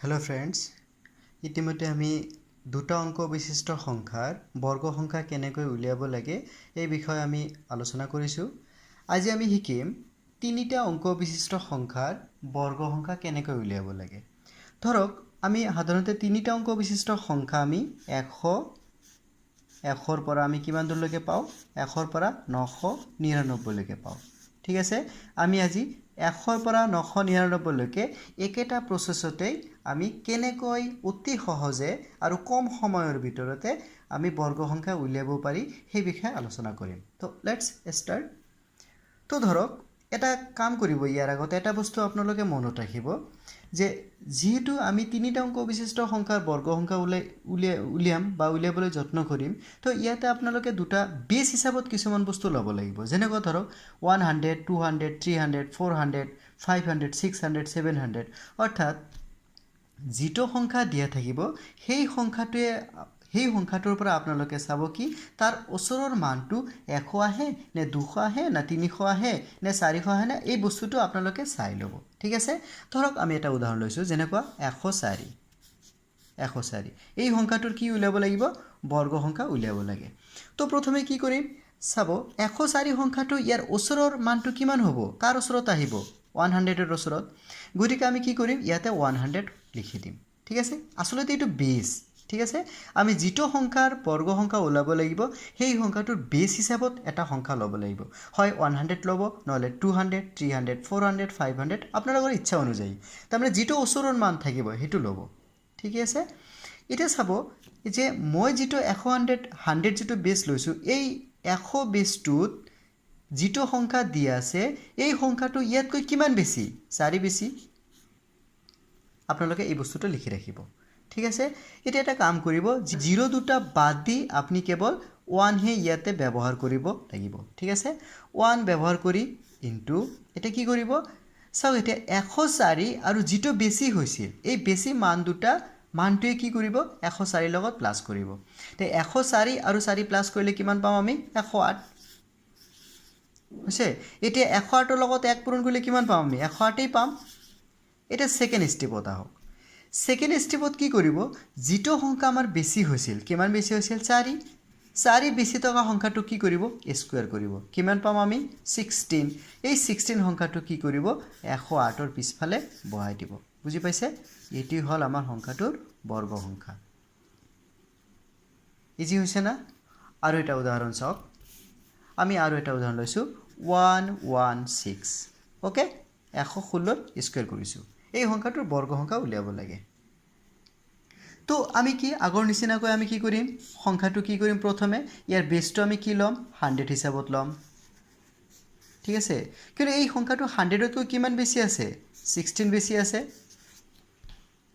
hello friends इतिमধ্যে আমি দুটা অঙ্ক বিশিষ্ট সংখ্যাৰ বৰ্গ সংখ্যা কেনেকৈ উলিয়াব লাগে এই বিষয়ে আমি আলোচনা কৰিছো আজি আমি শিকিম তিনিটা অঙ্ক বিশিষ্ট সংখ্যাৰ বৰ্গ সংখ্যা কেনেকৈ উলিয়াব লাগে ধৰক আমি সাধাৰণতে তিনিটা অঙ্ক বিশিষ্ট সংখ্যা আমি 100 ৰ পৰা আমি কিমান দূৰলৈকে পাওঁ 100 ৰ পৰা 999 লৈকে পাওঁ ঠিক আছে আমি আজি 100 ৰ পৰা 999 লৈকে একেটা প্ৰসেছতে আমি কেনেকৈ অতি সহজে আৰু কম সময়ৰ ভিতৰতে আমি বৰ্গ সংখ্যা উলিয়াব পাৰি সেই বিষয়ে আলোচনা কৰিম তো লেটস স্টাৰ্ট তো ধৰক এটা কাম কৰিব ইয়াৰ আগতে এটা বস্তু আপোনালোকে মনত ৰাখিব যে যেহেতু আমি তিনিটা অঙ্ক বিশিষ্ট সংখ্যাৰ বৰ্গ সংখ্যা উলিয়াবলৈ যত্ন কৰিম তো ইয়াতে আপোনালোকে দুটা বেস হিচাপত কিছুমান বস্তু ল'ব লাগিব যেনেকৈ ধৰক 100 200 300 400 500 600 700 অৰ্থাৎ যিটো সংখ্যা দিয়া থাকিব সেই সংখ্যাটোৰ পৰা আপোনালোকে চাব কি তাৰ ওচৰৰ মানটো 100 আহে নে 200 আহে না 300 আহে নে 400 আহে না এই বস্তুটো আপোনালোকে চাই ল'ব ঠিক আছে ধৰক আমি এটা উদাহৰণ লৈছো যেনেকুৱা 104 এই সংখ্যাটোৰ কি উলিয়াব লাগিব বৰ্গ সংখ্যা উলিয়াব লাগে তো প্ৰথমে কি কৰিম চাব 104 সংখ্যাটো ইয়াৰ ওচৰৰ মানটো কিমান হ'ব কাৰ ওচৰত আহিব 100 ৰ ওচৰত গতিকে আমি কি কৰিম ইয়াতে 100 লিখি দিম ঠিক আছে আসলতে এটো বেস ঠিক আছে আমি যেটো সংখ্যাৰ বৰ্গ সংখ্যা উলাব লাগিব সেই সংখ্যাটোৰ বেস হিচাপত এটা সংখ্যা ল'ব লাগিব হয় 100 ল'ব নহলে 200 300 400 500 আপোনালোকৰ ইচ্ছা অনুযায়ী তাৰমানে যেটো ওচৰৰ মান থাকিব হেতু ল'ব ঠিক আছে এটা চাব যে মই যেটো 100 যেটো বেস লৈছো এই 100 বেসটোত যেটো সংখ্যা দিয়া আছে এই সংখ্যাটো ইয়াতকৈ কিমান বেছি 4 বেছি আপোনালোকে এই বস্তুটো লিখি ৰাখিব ঠিক আছে এটা এটা কাম কৰিব জিৰো দুটা বাদ দি আপুনি কেৱল 1 হে ইয়াতে ব্যৱহাৰ কৰিব লাগিব ঠিক আছে 1 ব্যৱহাৰ কৰি ইনটু এটা কি কৰিব চাও এটা 104 আৰু যেটো বেছি হৈছিল এই বেছি মান দুটা মানটোৱে কি কৰিব 104 লগত প্লাস কৰিব তে 104 আৰু 4 প্লাস কৰিলে কিমান পাম আমি 108 হৈছে এতিয়া 108 ৰ লগত 1 পূৰণ কৰিলে কিমান পাম আমি 108 এই পাম এটা সেকেন্ড স্টেপত আহক সেকেন্ড স্টেপত কি কৰিব যেটো সংখ্যা আমাৰ বেছি হৈছিল কিমান বেছি হৈছিল 4 বেছি থকা সংখ্যাটো কি কৰিব স্কয়াৰ কৰিব কিমান পাম আমি 16 এই 16 সংখ্যাটো কি কৰিব 108 ৰ পিছফালে বহাই দিব বুজি পাইছে এটি হল আমাৰ সংখ্যাটোৰ বৰ্গ সংখ্যা ইজি হৈছে না আৰু এটা উদাহৰণ চাওক আমি আৰু এটা উদাহৰণ লৈছো 116 ওকে 116 স্কয়াৰ কৰিছো এই সংখ্যাটোৰ বৰ্গ সংখ্যা উলিয়াব লাগে তো আমি কি আগৰ নিচিনাকৈ আমি কি কৰিম সংখ্যাটো কি কৰিম প্ৰথমে ইয়াৰ বেসটো আমি কি লম 100 হিচাপত লম ঠিক আছে কিন্তু এই সংখ্যাটো 100 তকৈ কিমান বেছি আছে 16 বেছি আছে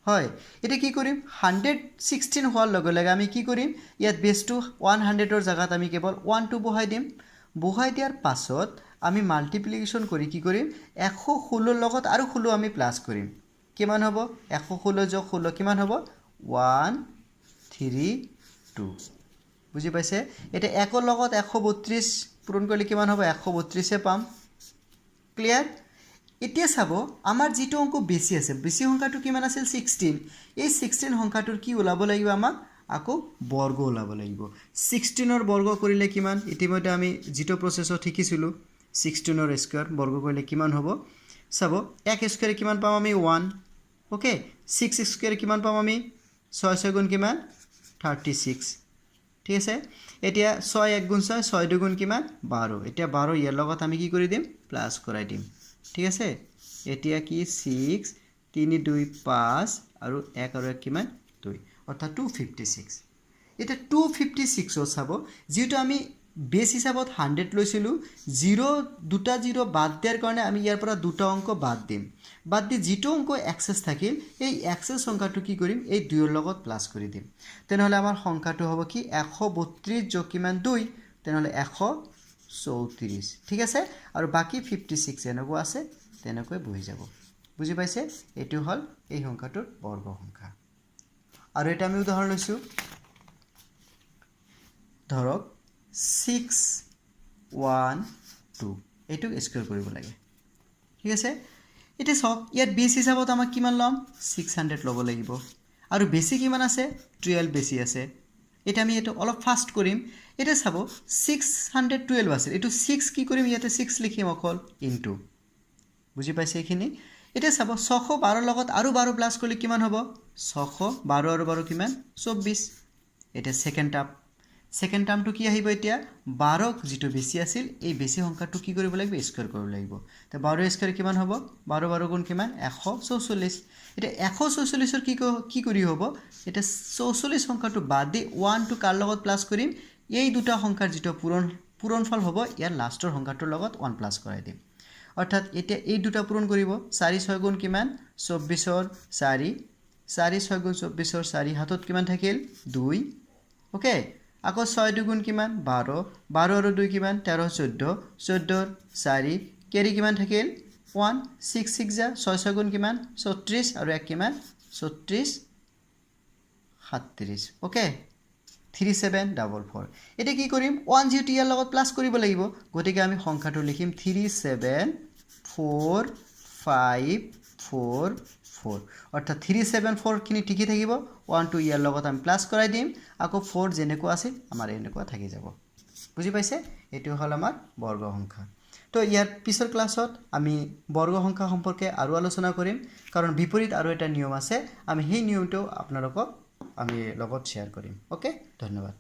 হয় এটা কি কৰিম 116 হোৱাৰ লগে লগে আমি কি কৰিম ইয়াত বেসটো 100 ৰ জাগাত আমি কেৱল 1 টো বহাই দিম বহাই দিয়াৰ পাছত আমি মাল্টিপ্লিকেশন কৰি কি কৰিম 116 লগত আৰু 16 আমি প্লাস কৰিম কিমান হ'ব 116 যোগ 16 কিমান হ'ব 132 বুজি পাইছে এটা 1 ৰ লগত 132 পূৰণ কৰিলে কিমান হ'ব 132 এ পাম ক্লিয়াৰ এতিয়া চাব আমাৰ যেটো অঙ্ক বেছি আছে বেছি সংখ্যাটো কিমান আছিল 16 এই 16 সংখ্যাটোৰ কি উলাব লাগিব আমাক আকৌ বৰ্গ উলাব লাগিব 16 ৰ বৰ্গ কৰিলে কিমান ইতিমধ্যে আমি যেটো প্ৰসেছত শিকিছিলো 16 ৰ স্কয়াৰ বৰ্গ কৰিলে কিমান হ'ব চাব 1 স্কয়াৰ কিমান পাম আমি 1 ওকে 6 স্কয়াৰ কিমান পাম আমি 6 গুণ কিমান 36 ঠিক আছে এতিয়া 6 1 গুণ 6 6 2 গুণ কিমান 12 এতিয়া 12 ইয়াৰ লগত আমি কি কৰি দিম প্লাস কৰাই দিম ঠিক আছে এতিয়া কি 6 3 2 5 আৰু 1 আৰু 1 কিমান 2 অৰ্থাৎ 256 এটা 256 ও চাব যেটো আমি বেস হিচাপত 100 লৈছিলো 0 দুটা 0 বাদ দিয়াৰ কাৰণে আমি ইয়াৰ পৰা দুটা অঙ্ক বাদ দিম বাদ দি যেটো অঙ্ক এক্সেস থাকিল এই এক্সেস সংখ্যাটো কি কৰিম এই 2 ৰ লগত প্লাস কৰি দিম তেনেহলে আমাৰ সংখ্যাটো হ'ব কি 132 যোগ কিমান 2 তেনেহলে 134 ঠিক আছে আৰু বাকি 56 এনেকুৱা আছে তেনেকৈ বহি যাব বুজি পাইছে এটো হল এই সংখ্যাটোৰ বৰ্গ সংখ্যা আৰু এটা আমি উদাহৰণ লৈছো ধৰক 612 এটো স্কয়াৰ কৰিব লাগে ঠিক আছে এতিয়া চাওক ইয়াত বেছ হিচাপত আমাক কিমান ল'ম 600 ল'ব লাগিব আৰু বেছি কিমান আছে 12 বেছি আছে এটা আমি এটো অলপ ফাস্ট কৰিম এটা চাব 612 আছে এটো 6 কি কৰিম ইয়াতে 6 লিখিম অকল ইনটু বুজি পাইছে এখিনি এটা চাব 612 লগত আৰু 12 প্লাস কৰিলে কিমান হ'ব 612 আৰু 12 কিমান 24 এটা সেকেন্ড টার্মটো কি আহিব এতিয়া 12 যেটো বেছি আছিল এই বেছি সংখ্যাটো কি কৰিব লাগিব স্কয়াৰ কৰিব লাগিব তে 12 স্কয়ার কিমান হ'ব 12 12 গুণ কিমান 144 এটা 144 এর কি কৰি হ'ব এটা 44 সংখ্যাটো বাদ দি 1 টু কাৰ লগত প্লাস কৰিম এই দুটা সংখ্যাৰ যেটো পূৰণফল হ'ব ইয়াৰ লাষ্টৰ সংখ্যাটোৰ লগত 1 প্লাস কৰাই দিম অৰ্থাৎ এতিয়া এই দুটা পূৰণ কৰিব 4 6 গুণ কিমান 24 ৰ 4 4 6 গুণ 24 ৰ 4 হাতত কিমান থাকিল 2 ওকে আকৌ 6 দুগুণ কিমান 12 12 আৰু 2 কিমান 13 14 14 ৰ 4 কেৰি কিমান থাকিল 1 6 6 যা 6 6 গুণ কিমান 36 আৰু 1 কিমান 36 37 ওকে 3744 এটা কি কৰিম 1 0 ইয়াৰ লগত প্লাস কৰিব লাগিব গতিকে আমি সংখ্যাটো লিখিম 37454 অৰ্থাৎ 374 খিনি ঠিকই থাকিব 1 2 ইয়াৰ লগত আমি প্লাস কৰাই দিম আকৌ 4 যেনেকুৱা আছে আমাৰ এনেকুৱা থাকি যাব বুজি পাইছে এটো হল আমাৰ বৰ্গ সংখ্যা তো ইয়াৰ পিছৰ ক্লাছত আমি বৰ্গ সংখ্যা সম্পৰ্কে আৰু আলোচনা কৰিম কাৰণ বিপৰীত আৰু এটা নিয়ম আছে আমি সেই নিয়মটো আপোনালোকক আমি লগত শেয়াৰ কৰিম ওকে ধন্যবাদ